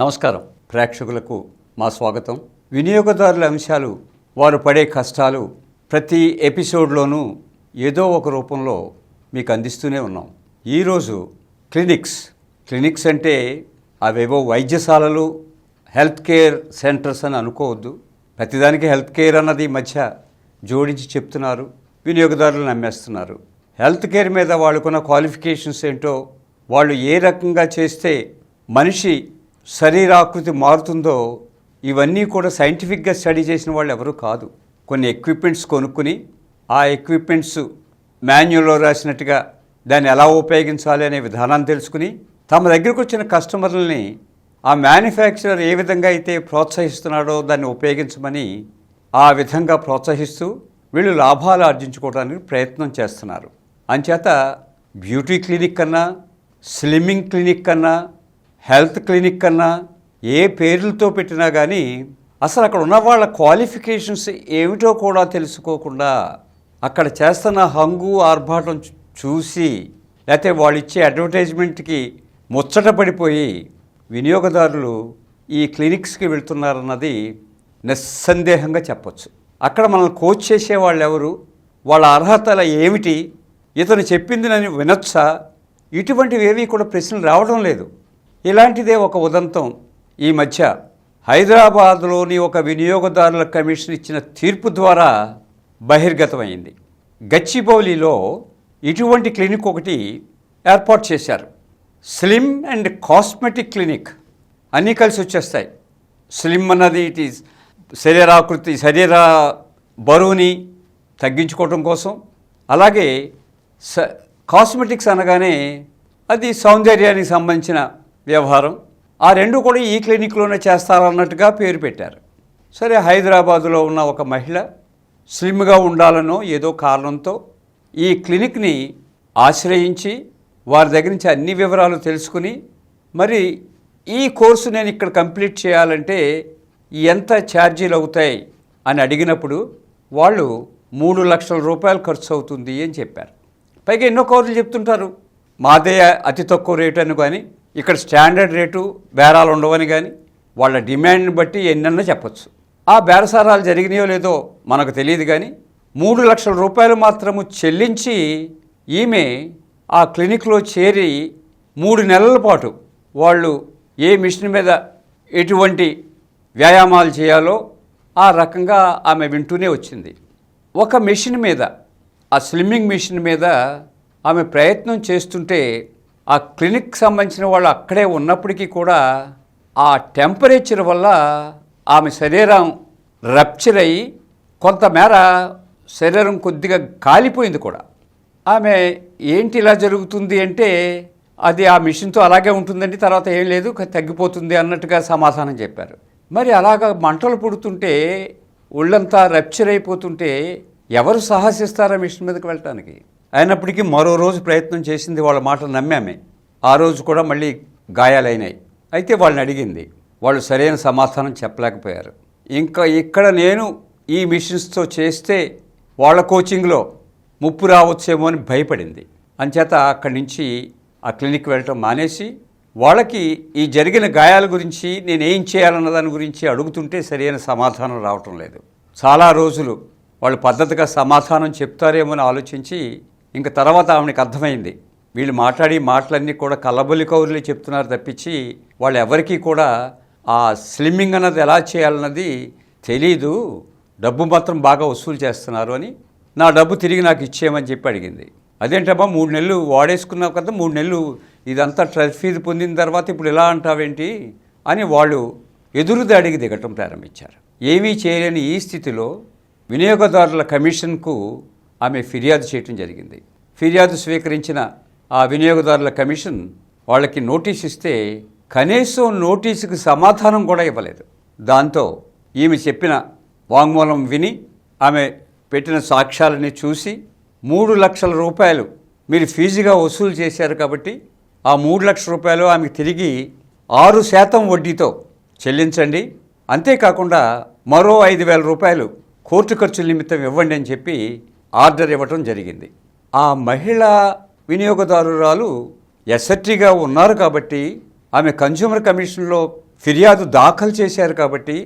నమస్కారం ప్రేక్షకులకు మా స్వాగతం. వినియోగదారుల అంశాలు, వారు పడే కష్టాలు ప్రతి ఎపిసోడ్లోనూ ఏదో ఒక రూపంలో మీకు అందిస్తూనే ఉన్నాం. ఈరోజు క్లినిక్స్ అంటే అవేవో వైద్యశాలలు, హెల్త్ కేర్ సెంటర్స్ అని అనుకోవద్దు. ప్రతిదానికి హెల్త్ కేర్ అన్నది ఈ మధ్య జోడించి చెప్తున్నారు, వినియోగదారులు నమ్మేస్తున్నారు. హెల్త్ కేర్ మీద వాళ్ళకున్న క్వాలిఫికేషన్స్ ఏంటో, వాళ్ళు ఏ రకంగా చేస్తే మనిషి శరీరాకృతి మారుతుందో ఇవన్నీ కూడా సైంటిఫిక్గా స్టడీ చేసిన వాళ్ళు ఎవరు కాదు. కొన్ని ఎక్విప్మెంట్స్ కొనుక్కుని ఆ ఎక్విప్మెంట్స్ మాన్యువల్లో రాసినట్టుగా దాన్ని ఎలా ఉపయోగించాలి అనే విధానాన్ని తెలుసుకుని తమ దగ్గరకు వచ్చిన కస్టమర్లని ఆ మ్యానుఫ్యాక్చరర్ ఏ విధంగా అయితే ప్రోత్సహిస్తున్నాడో దాన్ని ఉపయోగించమని ఆ విధంగా ప్రోత్సహిస్తూ వీళ్ళు లాభాలు ఆర్జించుకోవడానికి ప్రయత్నం చేస్తున్నారు. అంచేత బ్యూటీ క్లినిక్ కన్నా, స్లిమ్మింగ్ క్లినిక్ కన్నా, హెల్త్ క్లినిక్ కన్నా ఏ పేర్లతో పెట్టినా కానీ అసలు అక్కడ ఉన్న వాళ్ళ క్వాలిఫికేషన్స్ ఏమిటో కూడా తెలుసుకోకుండా అక్కడ చేస్తున్న హంగు ఆర్భాటం చూసి, లేకపోతే వాళ్ళు ఇచ్చే అడ్వర్టైజ్మెంట్కి ముచ్చట పడిపోయి వినియోగదారులు ఈ క్లినిక్స్కి వెళ్తున్నారన్నది నిస్సందేహంగా చెప్పచ్చు. అక్కడ మనల్ని కోచ్ చేసే వాళ్ళు ఎవరు, వాళ్ళ అర్హతలు ఏమిటి, ఇతను చెప్పింది నన్ను వినొచ్చా, ఇటువంటివి ఏవి కూడా ప్రశ్నలు రావడం లేదు. ఇలాంటిదే ఒక ఉదంతం ఈ మధ్య హైదరాబాద్లోని ఒక వినియోగదారుల కమిషన్ ఇచ్చిన తీర్పు ద్వారా బహిర్గతమైంది. గచ్చిబౌలిలో ఇటువంటి క్లినిక్ ఒకటి ఏర్పాటు చేశారు. Slim and cosmetic clinic. అన్నీ కలిసి వచ్చేస్తాయి. స్లిమ్ అన్నది ఇట్ ఈజ్ శరీర బరువుని తగ్గించుకోవడం కోసం, అలాగే కాస్మెటిక్స్ అనగానే అది సౌందర్యానికి సంబంధించిన వ్యవహారం. ఆ రెండు కూడా ఈ క్లినిక్లోనే చేస్తారన్నట్టుగా పేరు పెట్టారు. సరే, హైదరాబాదులో ఉన్న ఒక మహిళ స్లిమ్గా ఉండాలనో ఏదో కారణంతో ఈ క్లినిక్ని ఆశ్రయించి వారి దగ్గర నుంచి అన్ని వివరాలు తెలుసుకుని, మరి ఈ కోర్సు నేను ఇక్కడ కంప్లీట్ చేయాలంటే ఎంత ఛార్జీలు అవుతాయి అని అడిగినప్పుడు వాళ్ళు 3 లక్షల రూపాయలు ఖర్చు అవుతుంది అని చెప్పారు. పైగా ఎన్నో కౌరులు చెప్తుంటారు, మాదే అతి తక్కువ రేటు అని, కానీ ఇక్కడ స్టాండర్డ్ రేటు బేరాలు ఉండవని, కానీ వాళ్ళ డిమాండ్ని బట్టి ఎన్నన్నా చెప్పచ్చు. ఆ బేరసారాలు జరిగినాయో లేదో మనకు తెలియదు, కానీ 3 లక్షల రూపాయలు మాత్రము చెల్లించి ఈమె ఆ క్లినిక్లో చేరి 3 నెలల పాటు వాళ్ళు ఏ మిషన్ మీద ఎటువంటి వ్యాయామాలు చేయాలో ఆ రకంగా ఆమె వింటూనే వచ్చింది. ఒక మెషిన్ మీద, ఆ స్లిమ్మింగ్ మెషిన్ మీద ఆమె ప్రయత్నం చేస్తుంటే ఆ క్లినిక్ సంబంధించిన వాళ్ళు అక్కడే ఉన్నప్పటికీ కూడా ఆ టెంపరేచర్ వల్ల ఆమె శరీరం రప్చర్ అయ్యి కొంతమేర శరీరం కొద్దిగా కాలిపోయింది కూడా. ఆమె ఏంటి ఇలా జరుగుతుంది అంటే అది ఆ మిషన్తో అలాగే ఉంటుందండి, తర్వాత ఏం లేదు తగ్గిపోతుంది అన్నట్టుగా సమాధానం చెప్పారు. మరి అలాగా మంటలు పుడుతుంటే ఒళ్ళంతా రప్చర్ అయిపోతుంటే ఎవరు సాహసిస్తారా మిషన్ మీదకి వెళ్ళటానికి? అయినప్పటికీ మరో రోజు ప్రయత్నం చేసింది, వాళ్ళ మాటలు నమ్మామే. ఆ రోజు కూడా మళ్ళీ గాయాలైనాయి. అయితే వాళ్ళని అడిగింది, వాళ్ళు సరైన సమాధానం చెప్పలేకపోయారు. ఇంకా ఇక్కడ నేను ఈ మిషన్స్తో చేస్తే వాళ్ళ కోచింగ్లో ముప్పు రావచ్చేమో అని భయపడింది. అంచేత అక్కడి నుంచి ఆ క్లినిక్ వెళ్ళటం మానేసి వాళ్ళకి ఈ జరిగిన గాయాల గురించి నేనేం చేయాలన్న దాని గురించి అడుగుతుంటే సరైన సమాధానం రావటం లేదు. చాలా రోజులు వాళ్ళు పద్ధతిగా సమాధానం చెప్తారేమో అని ఆలోచించి ఇంక తర్వాత ఆమెకి అర్థమైంది, వీళ్ళు మాట్లాడి మాటలన్నీ కూడా కల్లబొల్లి కౌరులే చెప్తున్నారు తప్పించి వాళ్ళు ఎవరికీ కూడా ఆ స్లిమ్మింగ్ అన్నది ఎలా చేయాలన్నది తెలీదు, డబ్బు మాత్రం బాగా వసూలు చేస్తున్నారు అని, నా డబ్బు తిరిగి నాకు ఇచ్చేయమని చెప్పి అడిగింది. అదేంటమ్మా 3 నెలలు వాడేసుకున్నావు కదా, 3 నెలలు ఇదంతా ట్రఫీది పొందిన తర్వాత ఇప్పుడు ఇలా అంటావేంటి అని వాళ్ళు ఎదురుదాడికి దిగటం ప్రారంభించారు. ఏమీ చేయలేని ఈ స్థితిలో వినియోగదారుల కమిషన్కు ఆమె ఫిర్యాదు చేయటం జరిగింది. ఫిర్యాదు స్వీకరించిన ఆ వినియోగదారుల కమిషన్ వాళ్ళకి నోటీస్ ఇస్తే కనీసం నోటీసుకి సమాధానం కూడా ఇవ్వలేదు. దాంతో ఈమె చెప్పిన వాంగ్మూలం విని ఆమె పెట్టిన సాక్ష్యాలని చూసి 3 లక్షల రూపాయలు మీరు ఫీజుగా వసూలు చేశారు కాబట్టి ఆ 3 లక్షల రూపాయలు ఆమెకు తిరిగి 6% వడ్డీతో చెల్లించండి, అంతేకాకుండా మరో 5,000 రూపాయలు కోర్టు ఖర్చుల నిమిత్తం ఇవ్వండి అని చెప్పి ఆర్డర్ ఇవ్వటం జరిగింది. ఆ మహిళా వినియోగదారురాలు ఎస్ఎట్టీగా ఉన్నారు కాబట్టి ఆమె కన్స్యూమర్ కమిషన్లో ఫిర్యాదు దాఖలు చేశారు కాబట్టి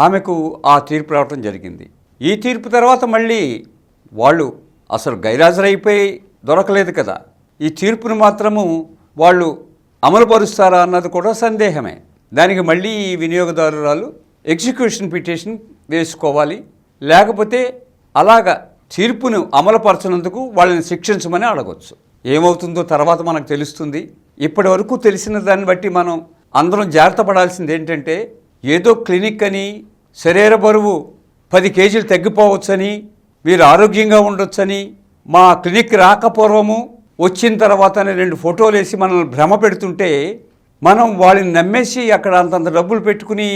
ఆమెకు ఆ తీర్పు రావటం జరిగింది. ఈ తీర్పు తర్వాత మళ్ళీ వాళ్ళు అసలు గైరాజరైపోయి దొరకలేదు కదా. ఈ తీర్పును మాత్రము వాళ్ళు అమలుపరుస్తారా అన్నది కూడా సందేహమే. దానికి మళ్ళీ ఈ వినియోగదారురాలు ఎగ్జిక్యూషన్ పిటిషన్ వేసుకోవాలి. లేకపోతే అలాగా తీర్పును అమలుపరచినందుకు వాళ్ళని శిక్షించమని అడగవచ్చు. ఏమవుతుందో తర్వాత మనకు తెలుస్తుంది. ఇప్పటి వరకు తెలిసిన దాన్ని బట్టి మనం అందరం జాగ్రత్త పడాల్సింది ఏంటంటే, ఏదో క్లినిక్ అని శరీర బరువు 10 కేజీలు తగ్గిపోవచ్చని, మీరు ఆరోగ్యంగా ఉండొచ్చని, మా క్లినిక్ రాకపూర్వము వచ్చిన తర్వాతనే 2 ఫోటోలు వేసి మనల్ని భ్రమ పెడుతుంటే మనం వాళ్ళని నమ్మేసి అక్కడ అంతంత డబ్బులు పెట్టుకుని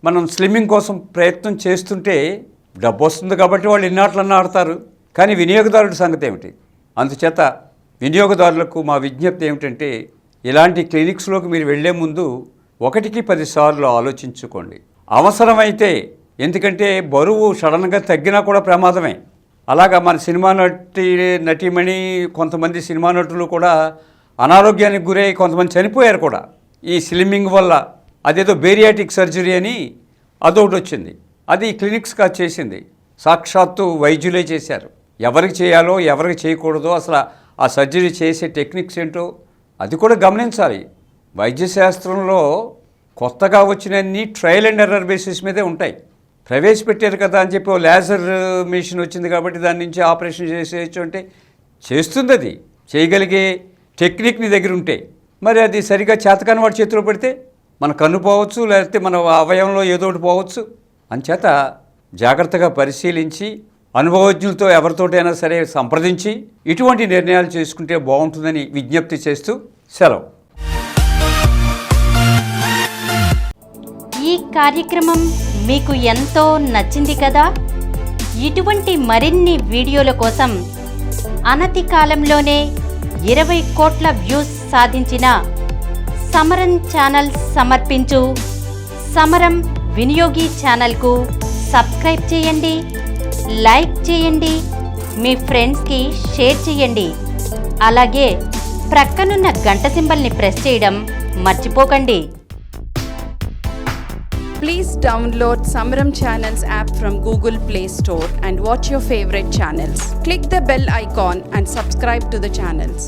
మనం స్లిమ్మింగ్ కోసం ప్రయత్నం చేస్తుంటే డబ్బు వస్తుంది కాబట్టి వాళ్ళు ఇన్నాట్లన్నా ఆడతారు. కానీ వినియోగదారుడి సంగతి ఏమిటి? అందుచేత వినియోగదారులకు మా విజ్ఞప్తి ఏమిటంటే, ఇలాంటి క్లినిక్స్లోకి మీరు వెళ్లే ముందు 1కి 10 సార్లు ఆలోచించుకోండి. అవసరమైతే, ఎందుకంటే బరువు సడన్గా తగ్గినా కూడా ప్రమాదమే. అలాగా మన సినిమా నటీమణి కొంతమంది సినిమా నటులు కూడా అనారోగ్యానికి గురై కొంతమంది చనిపోయారు కూడా ఈ స్లిమ్మింగ్ వల్ల. అదేదో బేరియాటిక్ సర్జరీ అని అదొకటి వచ్చింది. అది క్లినిక్స్ కాదు చేసింది, సాక్షాత్తు వైద్యులే చేశారు. ఎవరికి చేయాలో ఎవరికి చేయకూడదో, అసలు ఆ సర్జరీ చేసే టెక్నిక్స్ ఏంటో అది కూడా గమనించాలి. వైద్యశాస్త్రంలో కొత్తగా వచ్చినన్ని ట్రయల్ అండ్ ఎర్రర్ బేసిస్ మీదే ఉంటాయి. ప్రవేశపెట్టారు కదా అని చెప్పి లేజర్ మెషిన్ వచ్చింది కాబట్టి దాని నుంచి ఆపరేషన్ చేసేయచ్చు అంటే చేస్తుంది. అది చేయగలిగే టెక్నిక్ నీ దగ్గర ఉంటే, మరి అది సరిగా చేతకాని వాడి చేతిలో పెడితే మన కన్ను పోవచ్చు, లేకపోతే మన అవయవంలో ఏదో ఒకటి పోవచ్చు. అంచేత జాగ్రత్తగా పరిశీలించి అనుభవజ్ఞులతో ఎవరితోటైనా సరే సంప్రదించి ఇటువంటి నిర్ణయాలు చేసుకుంటే బాగుంటుందని విజ్ఞప్తి చేస్తూ సెలవు. ఈ కార్యక్రమం మీకు ఎంతో నచ్చింది కదా. ఇటువంటి మరిన్ని వీడియోల కోసం అనతి కాలంలోనే 20 కోట్ల వ్యూస్ సాధించిన సమరం ఛానల్ సమర్పించు సమరం వినియోగి ఛానల్కు సబ్స్క్రైబ్ చేయండి, లైక్ చేయండి, మీ ఫ్రెండ్స్కి షేర్ చేయండి. అలాగే ప్రక్కనున్న గంట సింబల్ని ప్రెస్ చేయడం మర్చిపోకండి. Please download Samaram Channels app from Google Play Store and watch your favorite channels. Click the bell icon and subscribe to the channels.